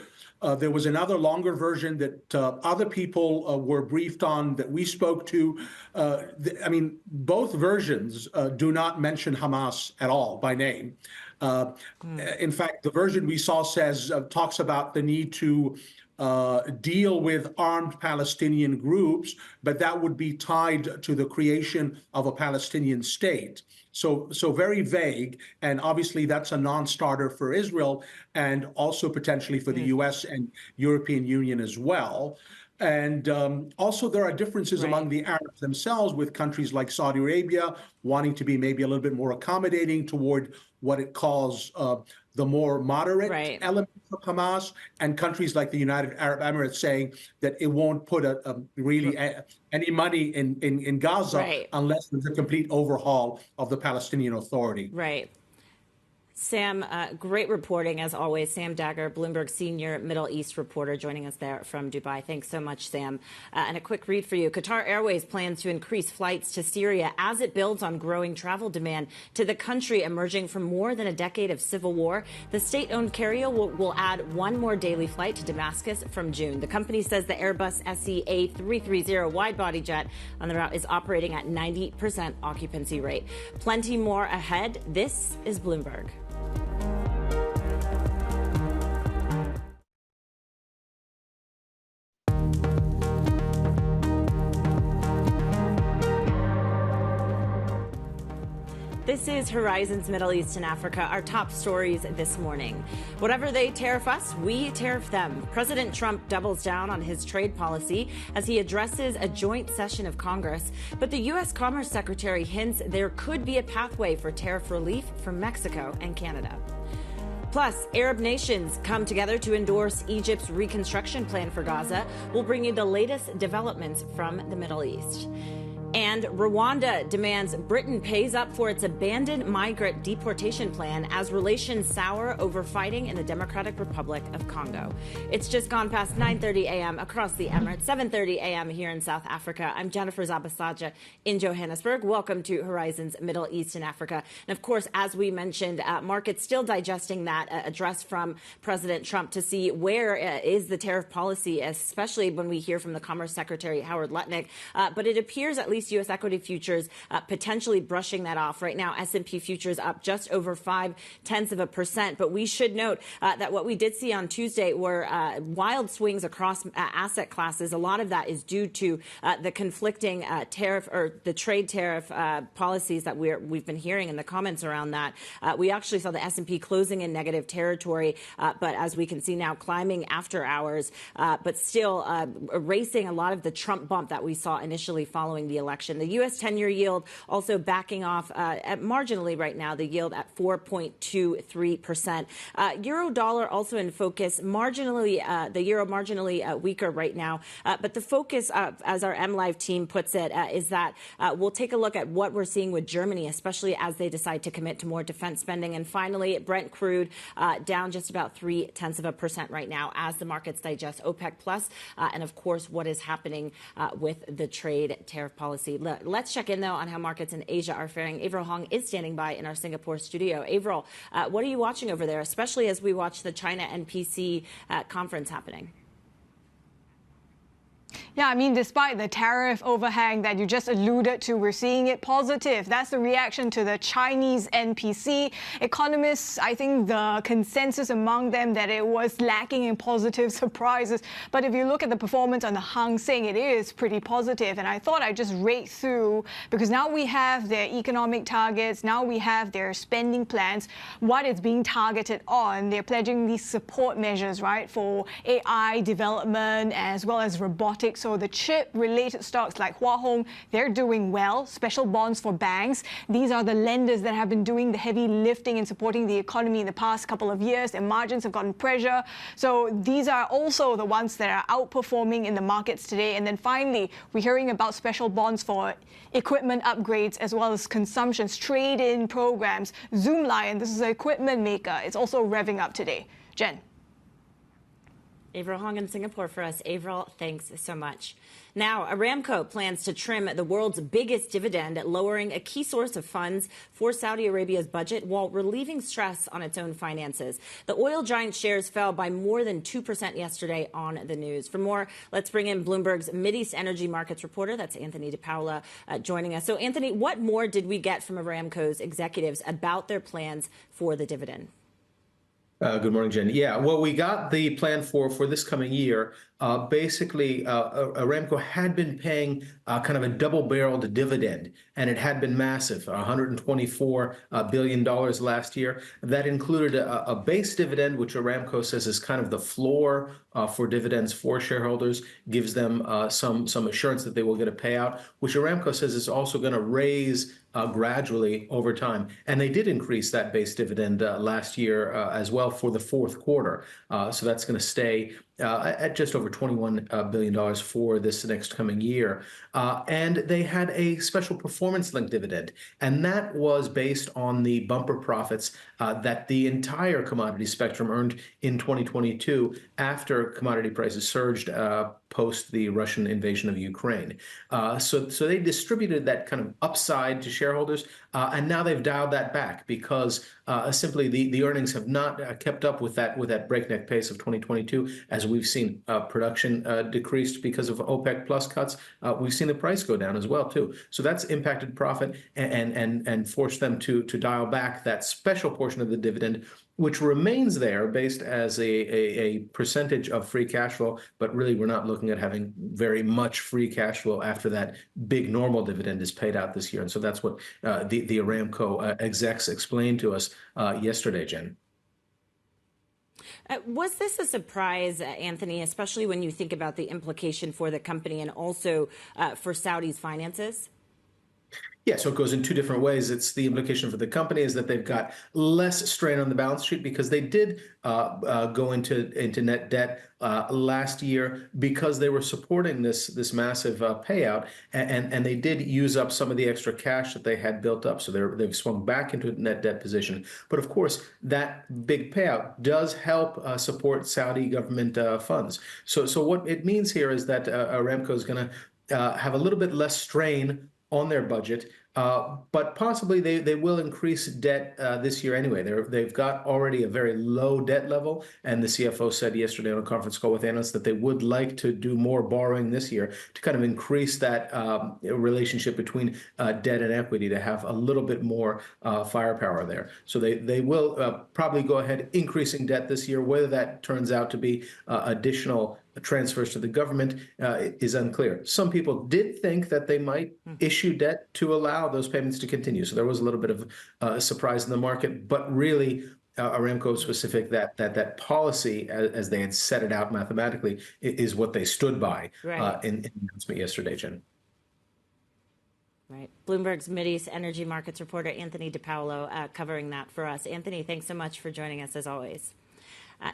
there was another longer version that other people were briefed on that we spoke to. Both versions do not mention Hamas at all by name. In fact, the version we saw talks about the need to deal with armed Palestinian groups, but that would be tied to the creation of a Palestinian state. So very vague, and obviously that's a non-starter for Israel, and also potentially for the U.S. and European Union as well. And also there are differences among the Arabs themselves, with countries like Saudi Arabia wanting to be maybe a little bit more accommodating toward what it calls the more moderate elements of Hamas, and countries like the United Arab Emirates saying that it won't put any money in Gaza unless there's a complete overhaul of the Palestinian Authority. Right. Sam, great reporting as always. Sam Dagger, Bloomberg senior Middle East reporter, joining us there from Dubai. Thanks so much, Sam. And a quick read for you. Qatar Airways plans to increase flights to Syria as it builds on growing travel demand to the country emerging from more than a decade of civil war. The state-owned carrier will add 1 more daily flight to Damascus from June. The company says the Airbus SE A330 wide-body jet on the route is operating at 90% occupancy rate. Plenty more ahead. This is Bloomberg. This is Horizons Middle East and Africa, our top stories this morning. Whatever they tariff us, we tariff them. President Trump doubles down on his trade policy as he addresses a joint session of Congress. But the U.S. Commerce Secretary hints there could be a pathway for tariff relief from Mexico and Canada. Plus, Arab nations come together to endorse Egypt's reconstruction plan for Gaza. We'll bring you the latest developments from the Middle East. And Rwanda demands Britain pays up for its abandoned migrant deportation plan as relations sour over fighting in the Democratic Republic of Congo. It's just gone past 9:30 a.m. across the Emirates, 7:30 a.m. here in South Africa. I'm Jennifer Zabasaja in Johannesburg. Welcome to Horizons Middle East and Africa. And of course, as we mentioned, markets still digesting that address from President Trump to see where is the tariff policy, especially when we hear from the Commerce Secretary, Howard Lutnick. But it appears at least U.S. equity futures potentially brushing that off. Right now, S&P futures up just over 0.5%. But we should note that what we did see on Tuesday were wild swings across asset classes. A lot of that is due to the conflicting tariff or the trade tariff policies that we've been hearing in the comments around that. We actually saw the S&P closing in negative territory, but as we can see now, climbing after hours, but still erasing a lot of the Trump bump that we saw initially following the election. election. The U.S. 10-year yield also backing off at marginally right now, the yield at 4.23%. Euro dollar also in focus, marginally, the euro marginally weaker right now. But the focus, as our MLive team puts it, is that we'll take a look at what we're seeing with Germany, especially as they decide to commit to more defense spending. And finally, Brent crude down just about 0.3% right now as the markets digest OPEC plus, and of course, what is happening with the trade tariff policy. Let's check in, though, on how markets in Asia are faring. Avril Hong is standing by in our Singapore studio. Avril, what are you watching over there, especially as we watch the China NPC conference happening? Yeah, I mean, despite the tariff overhang that you just alluded to, we're seeing it positive. That's the reaction to the Chinese NPC. Economists, I think the consensus among them that it was lacking in positive surprises. But if you look at the performance on the Hang Seng, it is pretty positive. And I thought I'd just rate through, because now we have their economic targets, now we have their spending plans, what it's being targeted on. They're pledging these support measures, right, for AI development as well as robotics. So the chip-related stocks like Hua Hong, they're doing well. Special bonds for banks. These are the lenders that have been doing the heavy lifting and supporting the economy in the past couple of years. Their margins have gotten pressure. So these are also the ones that are outperforming in the markets today. And then finally, we're hearing about special bonds for equipment upgrades as well as consumptions, trade-in programs. Zoomlion, this is an equipment maker. It's also revving up today. Jen. Avril Hong in Singapore for us. Avril, thanks so much. Now, Aramco plans to trim the world's biggest dividend, lowering a key source of funds for Saudi Arabia's budget while relieving stress on its own finances. The oil giant shares fell by more than 2% yesterday on the news. For more, let's bring in Bloomberg's Mideast Energy Markets reporter. That's Anthony DePaola joining us. So, Anthony, what more did we get from Aramco's executives about their plans for the dividend? Good morning, Jen. Yeah, well, we got the plan for this coming year. Basically, Aramco had been paying kind of a double-barreled dividend, and it had been massive, $124 billion last year. That included a base dividend, which Aramco says is kind of the floor for dividends for shareholders, gives them some assurance that they will get a payout, which Aramco says is also going to raise gradually over time. And they did increase that base dividend last year as well for the fourth quarter. So that's going to stay at just over $21 billion for this next coming year. And they had a special performance-linked dividend. And that was based on the bumper profits that the entire commodity spectrum earned in 2022 after commodity prices surged post the Russian invasion of Ukraine. So they distributed that kind of upside to shareholders, and now they've dialed that back because simply the earnings have not kept up with that breakneck pace of 2022. As we've seen production decreased because of OPEC plus cuts, we've seen the price go down as well too. So that's impacted profit and forced them to dial back that special portion of the dividend, which remains there based as a percentage of free cash flow. But really, we're not looking at having very much free cash flow after that big normal dividend is paid out this year. And so that's what the Aramco execs explained to us yesterday, Jen. Was this a surprise, Anthony, especially when you think about the implication for the company and also for Saudi's finances? Yeah, so it goes in two different ways. It's the implication for the company is that they've got less strain on the balance sheet because they did go into net debt last year because they were supporting this massive payout, and they did use up some of the extra cash that they had built up. So they've swung back into a net debt position. But of course, that big payout does help support Saudi government funds. So what it means here is that Aramco is going to have a little bit less strain on their budget, but possibly they will increase debt this year anyway. They've got already a very low debt level, and the CFO said yesterday on a conference call with analysts that they would like to do more borrowing this year to kind of increase that relationship between debt and equity to have a little bit more firepower there. So they will probably go ahead increasing debt this year. Whether that turns out to be additional transfers to the government is unclear. Some people did think that they might issue debt to allow those payments to continue. So there was a little bit of a surprise in the market, but really Aramco specific that policy as they had set it out mathematically is what they stood by in the announcement yesterday, Jen. Right. Bloomberg's Mideast energy markets reporter Anthony DiPaolo covering that for us. Anthony, thanks so much for joining us as always.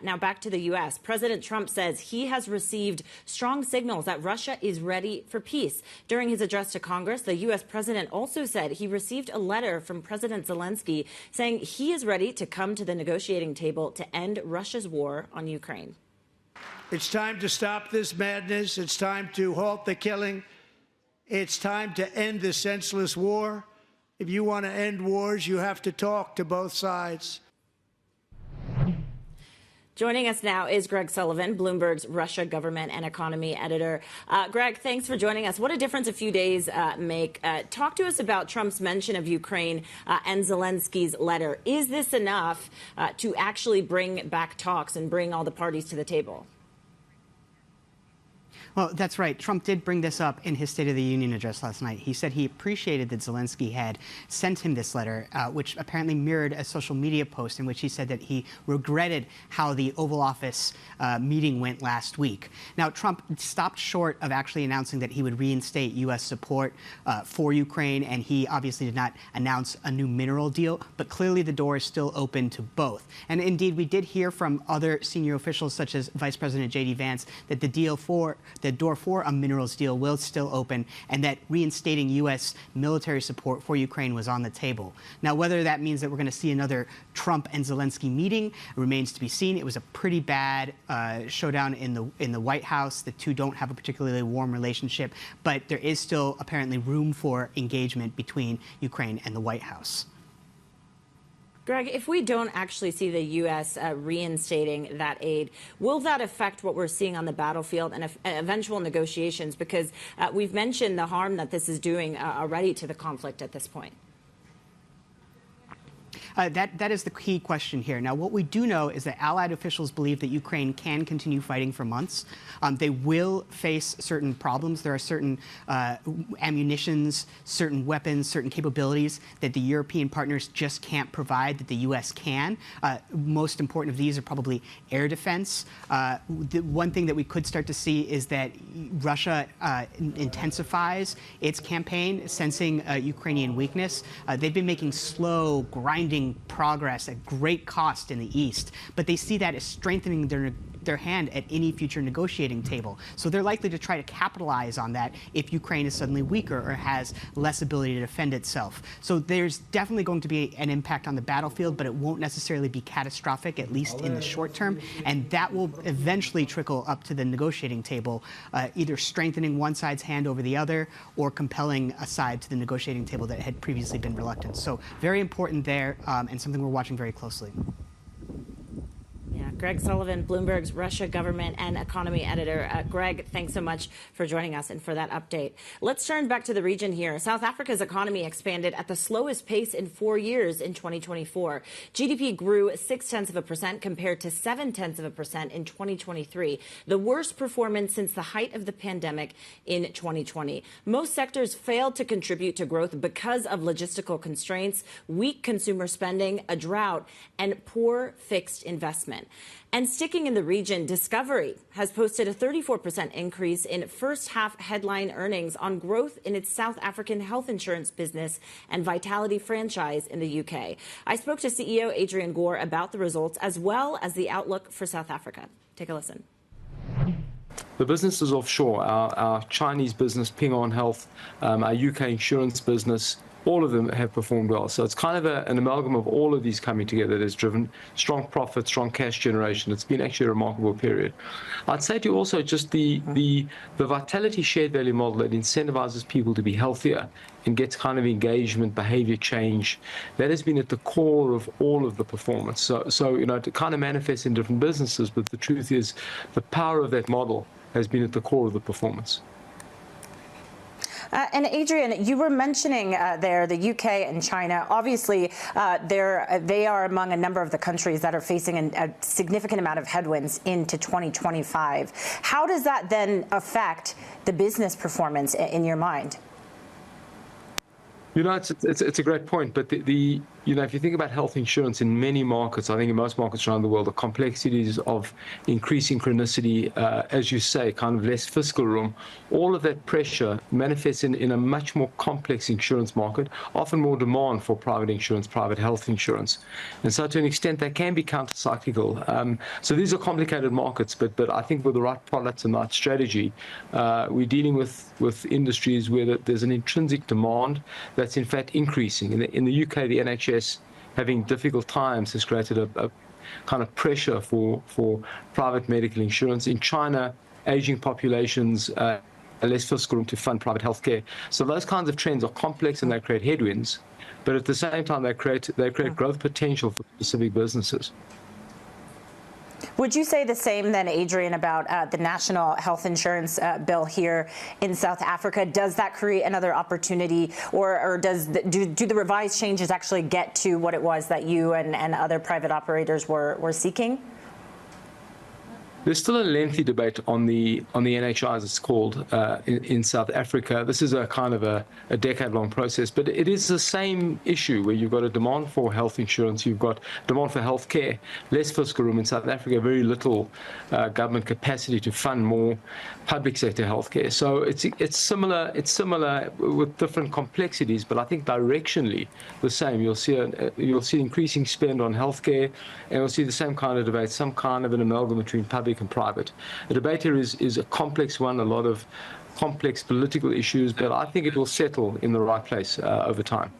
Now back to the U.S. President Trump says he has received strong signals that Russia is ready for peace. During his address to Congress, the U.S. president also said he received a letter from President Zelensky saying he is ready to come to the negotiating table to end Russia's war on Ukraine. It's time to stop this madness. It's time to halt the killing. It's time to end this senseless war. If you want to end wars, you have to talk to both sides. Joining us now is Greg Sullivan, Bloomberg's Russia government and economy editor. Greg, thanks for joining us. What a difference a few days make. Talk to us about Trump's mention of Ukraine and Zelensky's letter. Is this enough to actually bring back talks and bring all the parties to the table? Well, that's right. Trump did bring this up in his State of the Union address last night. He said he appreciated that Zelensky had sent him this letter, which apparently mirrored a social media post in which he said that he regretted how the Oval Office meeting went last week. Now, Trump stopped short of actually announcing that he would reinstate U.S. support for Ukraine, and he obviously did not announce a new mineral deal, but clearly the door is still open to both. And indeed, we did hear from other senior officials, such as Vice President J.D. Vance, that the door for a minerals deal will still open, and that reinstating U.S. military support for Ukraine was on the table. Now, whether that means that we're going to see another Trump and Zelensky meeting remains to be seen. It was a pretty bad showdown in the White House. The two don't have a particularly warm relationship, but there is still apparently room for engagement between Ukraine and the White House. Greg, if we don't actually see the U.S. Reinstating that aid, will that affect what we're seeing on the battlefield and eventual negotiations? Because we've mentioned the harm that this is doing already to the conflict at this point. That is the key question here. Now, what we do know is that Allied officials believe that Ukraine can continue fighting for months. They will face certain problems. There are certain ammunitions, certain weapons, certain capabilities that the European partners just can't provide that the U.S. can. Most important of these are probably air defense. The one thing that we could start to see is that Russia intensifies its campaign, sensing Ukrainian weakness. They've been making slow, grinding progress at great cost in the East, but they see that as strengthening their hand at any future negotiating table. So they're likely to try to capitalize on that if Ukraine is suddenly weaker or has less ability to defend itself. So there's definitely going to be an impact on the battlefield, but it won't necessarily be catastrophic, at least in the short term. And that will eventually trickle up to the negotiating table, either strengthening one side's hand over the other or compelling a side to the negotiating table that had previously been reluctant. So very important there, and something we're watching very closely. Yeah, Greg Sullivan, Bloomberg's Russia government and economy editor. Greg, thanks so much for joining us and for that update. Let's turn back to the region here. South Africa's economy expanded at the slowest pace in 4 years in 2024. GDP grew 0.6% compared to 0.7% in 2023, the worst performance since the height of the pandemic in 2020. Most sectors failed to contribute to growth because of logistical constraints, weak consumer spending, a drought, and poor fixed investment. And sticking in the region, Discovery has posted a 34% increase in first half headline earnings on growth in its South African health insurance business and Vitality franchise in the UK. I spoke to CEO Adrian Gore about the results as well as the outlook for South Africa. Take a listen. The businesses offshore, our Chinese business, Ping On Health, our UK insurance business, all of them have performed well. So it's kind of an amalgam of all of these coming together that has driven strong profit, strong cash generation. It's been actually a remarkable period. I'd say to you also just the Vitality shared value model that incentivizes people to be healthier and gets kind of engagement, behavior change, that has been at the core of all of the performance. So you know, it kind of manifests in different businesses, but the truth is the power of that model has been at the core of the performance. And Adrian, you were mentioning there the UK and China. Obviously, they are among a number of the countries that are facing a significant amount of headwinds into 2025. How does that then affect the business performance in your mind? You know, it's a great point, but the if you think about health insurance in many markets, I think in most markets around the world, the complexities of increasing chronicity, as you say, kind of less fiscal room, all of that pressure manifests in a much more complex insurance market, often more demand for private insurance, private health insurance. And so to an extent, they can be counter-cyclical. So these are complicated markets, but I think with the right products and the right strategy, we're dealing with industries where there's an intrinsic demand that's in fact increasing. In the UK, the NHS having difficult times has created a kind of pressure for private medical insurance. In China, aging populations, less fiscal room to fund private healthcare. So those kinds of trends are complex and they create headwinds, but at the same time they create growth potential for specific businesses. Would you say the same then, Adrian, about the national health insurance bill here in South Africa? Does that create another opportunity, or do the revised changes actually get to what it was that you and other private operators were seeking? There's still a lengthy debate on the NHI, as it's called, in South Africa. This is a kind of a decade-long process, but it is the same issue where you've got a demand for health insurance, you've got demand for health care, less fiscal room in South Africa, very little government capacity to fund more public sector healthcare. So it's similar with different complexities, but I think directionally the same. You'll see increasing spend on healthcare, and you'll see the same kind of debate, some kind of an amalgam between public and private. The debate here is a complex one, a lot of complex political issues, but I think it will settle in the right place over time.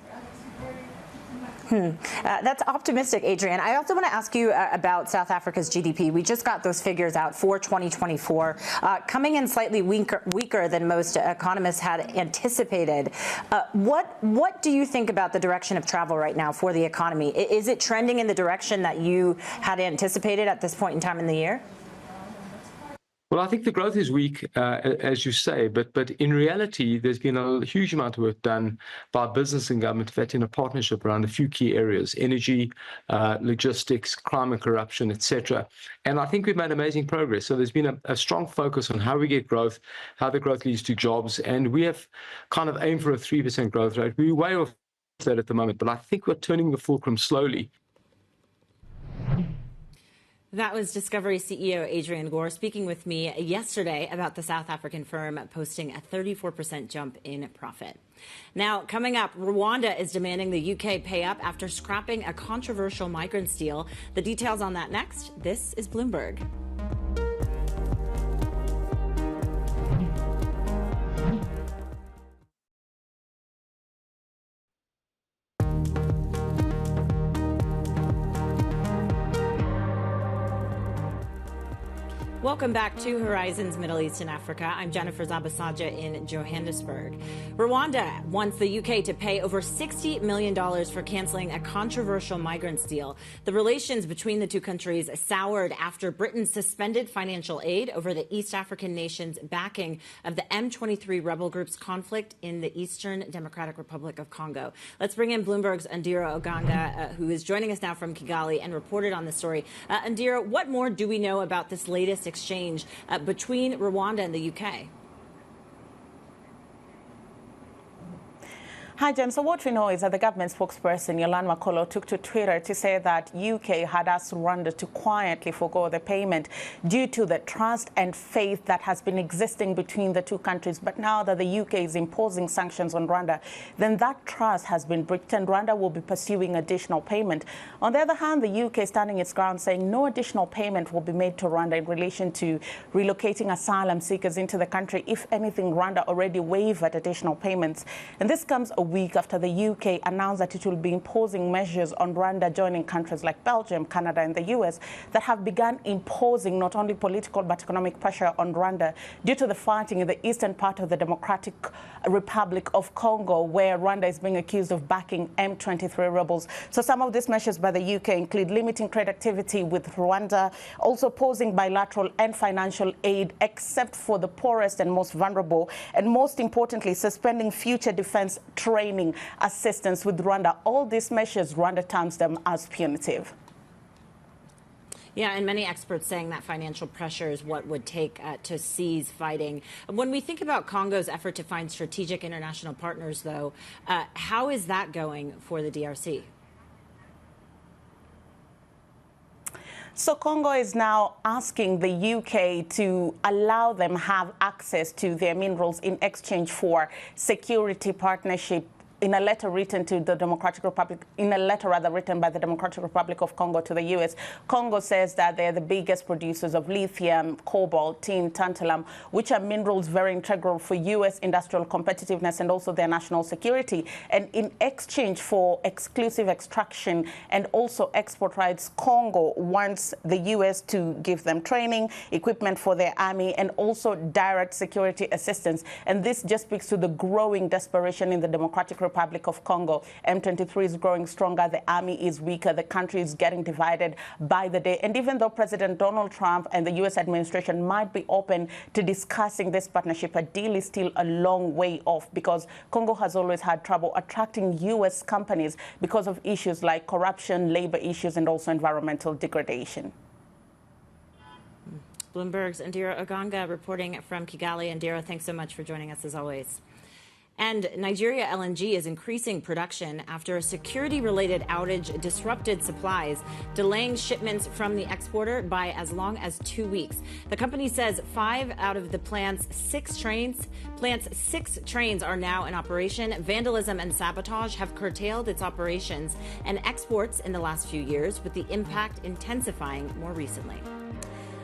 That's optimistic, Adrian. I also want to ask you about South Africa's GDP. We just got those figures out for 2024, coming in slightly weaker than most economists had anticipated. What do you think about the direction of travel right now for the economy? Is it trending in the direction that you had anticipated at this point in time in the year? Well, I think the growth is weak, as you say, but in reality, there's been a huge amount of work done by business and government, in fact, in a partnership around a few key areas: energy, logistics, crime and corruption, etc. And I think we've made amazing progress. So there's been a strong focus on how we get growth, how the growth leads to jobs, and we have kind of aimed for a 3% growth rate. We're way off that at the moment, but I think we're turning the fulcrum slowly. That was Discovery CEO Adrian Gore speaking with me yesterday about the South African firm posting a 34% jump in profit. Now, coming up, Rwanda is demanding the UK pay up after scrapping a controversial migrants deal. The details on that next. This is Bloomberg. Welcome back to Horizons Middle East and Africa. I'm Jennifer Zabasaja in Johannesburg. Rwanda wants the UK to pay over $60 million for canceling a controversial migrants deal. The relations between the two countries soured after Britain suspended financial aid over the East African nation's backing of the M23 rebel group's conflict in the Eastern Democratic Republic of Congo. Let's bring in Bloomberg's Ndira Oganga, who is joining us now from Kigali and reported on the story. Ndira, what more do we know about this latest exchange between Rwanda and the UK? Hi, Jen. So what we know is that the government spokesperson, Yolande Makolo, took to Twitter to say that UK had asked Rwanda to quietly forgo the payment due to the trust and faith that has been existing between the two countries. But now that the UK is imposing sanctions on Rwanda, then that trust has been breached and Rwanda will be pursuing additional payment. On the other hand, the UK is standing its ground, saying no additional payment will be made to Rwanda in relation to relocating asylum seekers into the country. If anything, Rwanda already waived additional payments. And this comes a week after the UK announced that it will be imposing measures on Rwanda, joining countries like Belgium, Canada, and the US that have begun imposing not only political but economic pressure on Rwanda due to the fighting in the eastern part of the Democratic Republic of Congo, where Rwanda is being accused of backing M23 rebels. So some of these measures by the UK include limiting trade activity with Rwanda, also pausing bilateral and financial aid except for the poorest and most vulnerable, and most importantly, suspending future defense training assistance with Rwanda. All these measures, Rwanda terms them as punitive. Yeah, and many experts saying that financial pressure is what would take to cease fighting. When we think about Congo's effort to find strategic international partners, though, how is that going for the DRC? So Congo is now asking the UK to allow them have access to their minerals in exchange for security partnership. In a letter written to the Democratic Republic, in a letter rather written by the Democratic Republic of Congo to the U.S., Congo says that they're the biggest producers of lithium, cobalt, tin, tantalum, which are minerals very integral for U.S. industrial competitiveness and also their national security. And in exchange for exclusive extraction and also export rights, Congo wants the U.S. to give them training, equipment for their army, and also direct security assistance. And this just speaks to the growing desperation in the Democratic Republic of Congo. M23 is growing stronger, the army is weaker, the country is getting divided by the day. And even though President Donald Trump and the U.S. administration might be open to discussing this partnership, a deal is still a long way off because Congo has always had trouble attracting U.S. companies because of issues like corruption, labor issues, and also environmental degradation. Bloomberg's Indira Oganga reporting from Kigali. Indira, thanks so much for joining us as always. And Nigeria LNG is increasing production after a security-related outage disrupted supplies, delaying shipments from the exporter by as long as 2 weeks. The company says 5 out of the plant's 6 trains are now in operation. Vandalism and sabotage have curtailed its operations and exports in the last few years, with the impact intensifying more recently.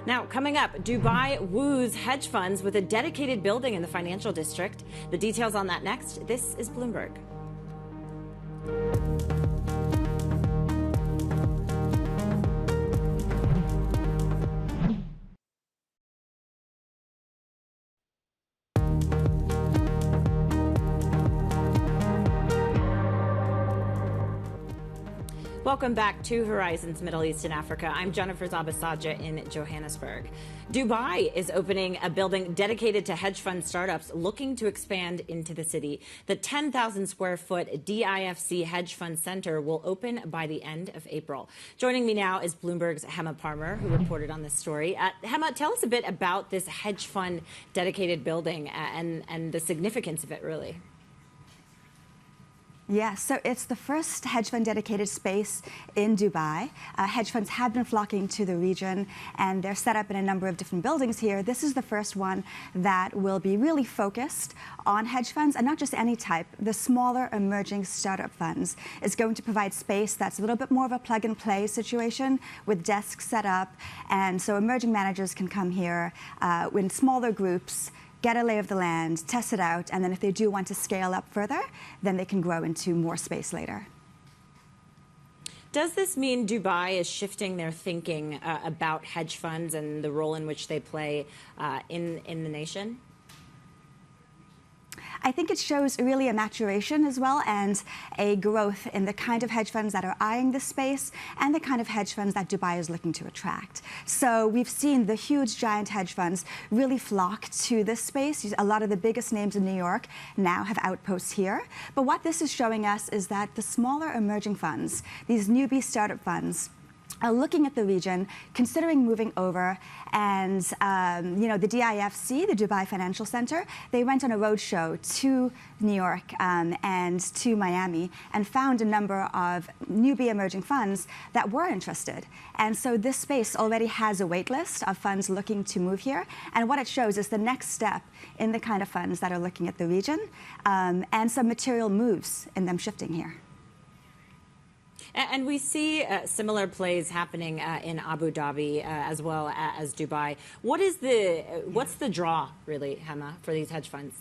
Now, coming up, Dubai woos hedge funds with a dedicated building in the financial district. The details on that next. This is Bloomberg. Welcome back to Horizons Middle East and Africa. I'm Jennifer Zabasaja in Johannesburg. Dubai is opening a building dedicated to hedge fund startups looking to expand into the city. The 10,000 square foot DIFC Hedge Fund Center will open by the end of April. Joining me now is Bloomberg's Hema Parmer, who reported on this story. Hema, tell us a bit about this hedge fund dedicated building and the significance of it, really. Yes, so it's the first hedge fund dedicated space in Dubai. Hedge funds have been flocking to the region, and they're set up in a number of different buildings here. This is the first one that will be really focused on hedge funds, and not just any type. The smaller emerging startup funds is going to provide space that's a little bit more of a plug-and-play situation with desks set up, and so emerging managers can come here in smaller groups, get a lay of the land, test it out, and then if they do want to scale up further, then they can grow into more space later. Does this mean Dubai is shifting their thinking about hedge funds and the role in which they play in the nation? I think it shows really a maturation as well and a growth in the kind of hedge funds that are eyeing this space and the kind of hedge funds that Dubai is looking to attract. So we've seen the huge giant hedge funds really flock to this space. A lot of the biggest names in New York now have outposts here. But what this is showing us is that the smaller emerging funds, these newbie startup funds, are looking at the region, considering moving over, and the DIFC, the Dubai Financial Center, they went on a roadshow to New York and to Miami and found a number of newbie emerging funds that were interested. And so this space already has a wait list of funds looking to move here. And what it shows is the next step in the kind of funds that are looking at the region and some material moves in them shifting here. And we see similar plays happening in Abu Dhabi as well as Dubai. What's the draw, really, Hema, for these hedge funds?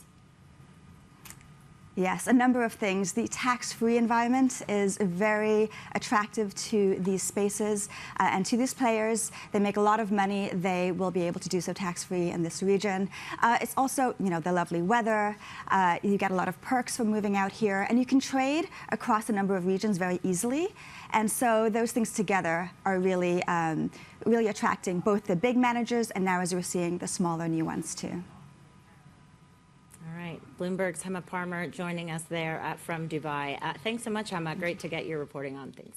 Yes, a number of things. The tax-free environment is very attractive to these spaces and to these players. They make a lot of money. They will be able to do so tax-free in this region. It's also, the lovely weather. You get a lot of perks from moving out here, and you can trade across a number of regions very easily. And so those things together are really, really attracting both the big managers and now, as we're seeing, the smaller new ones too. All right, Bloomberg's Hema Parmer joining us there from Dubai. Thanks so much, Hema. Great to get your reporting on things.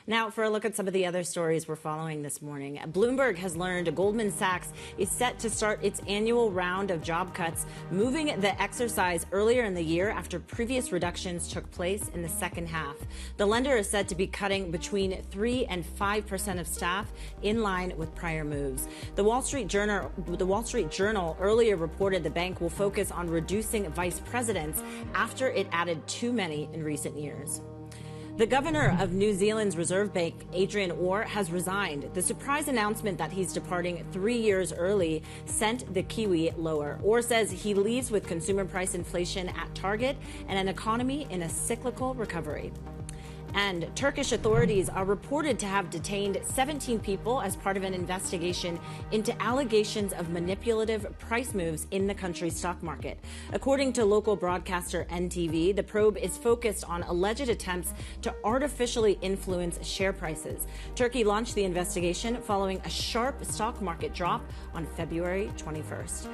Now, for a look at some of the other stories we're following this morning, Bloomberg has learned Goldman Sachs is set to start its annual round of job cuts, moving the exercise earlier in the year after previous reductions took place in the second half. The lender is said to be cutting between 3 and 5% of staff, in line with prior moves. The Wall Street Journal earlier reported the bank will focus on reducing vice presidents after it added too many in recent years. The governor of New Zealand's Reserve Bank, Adrian Gore, has resigned. The surprise announcement that he's departing 3 years early sent the Kiwi lower. Gore says he leaves with consumer price inflation at target and an economy in a cyclical recovery. And Turkish authorities are reported to have detained 17 people as part of an investigation into allegations of manipulative price moves in the country's stock market. According to local broadcaster NTV, the probe is focused on alleged attempts to artificially influence share prices. Turkey launched the investigation following a sharp stock market drop on February 21st.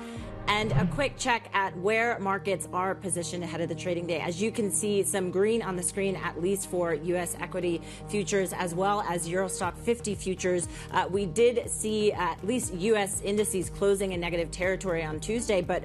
And a quick check at where markets are positioned ahead of the trading day. As you can see, some green on the screen, at least for U.S. equity futures as well as Eurostock 50 futures. We did see at least U.S. indices closing in negative territory on Tuesday, but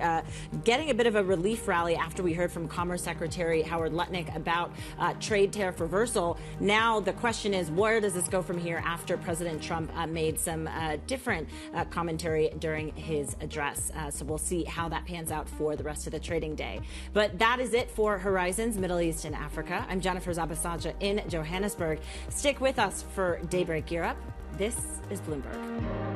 getting a bit of a relief rally after we heard from Commerce Secretary Howard Lutnick about trade tariff reversal. Now the question is, where does this go from here after President Trump made some different commentary during his address? So we'll see how that pans out for the rest of the trading day. But that is it for Horizons, Middle East and Africa. I'm Jennifer Zabasaja in Johannesburg. Stick with us for Daybreak Europe. This is Bloomberg.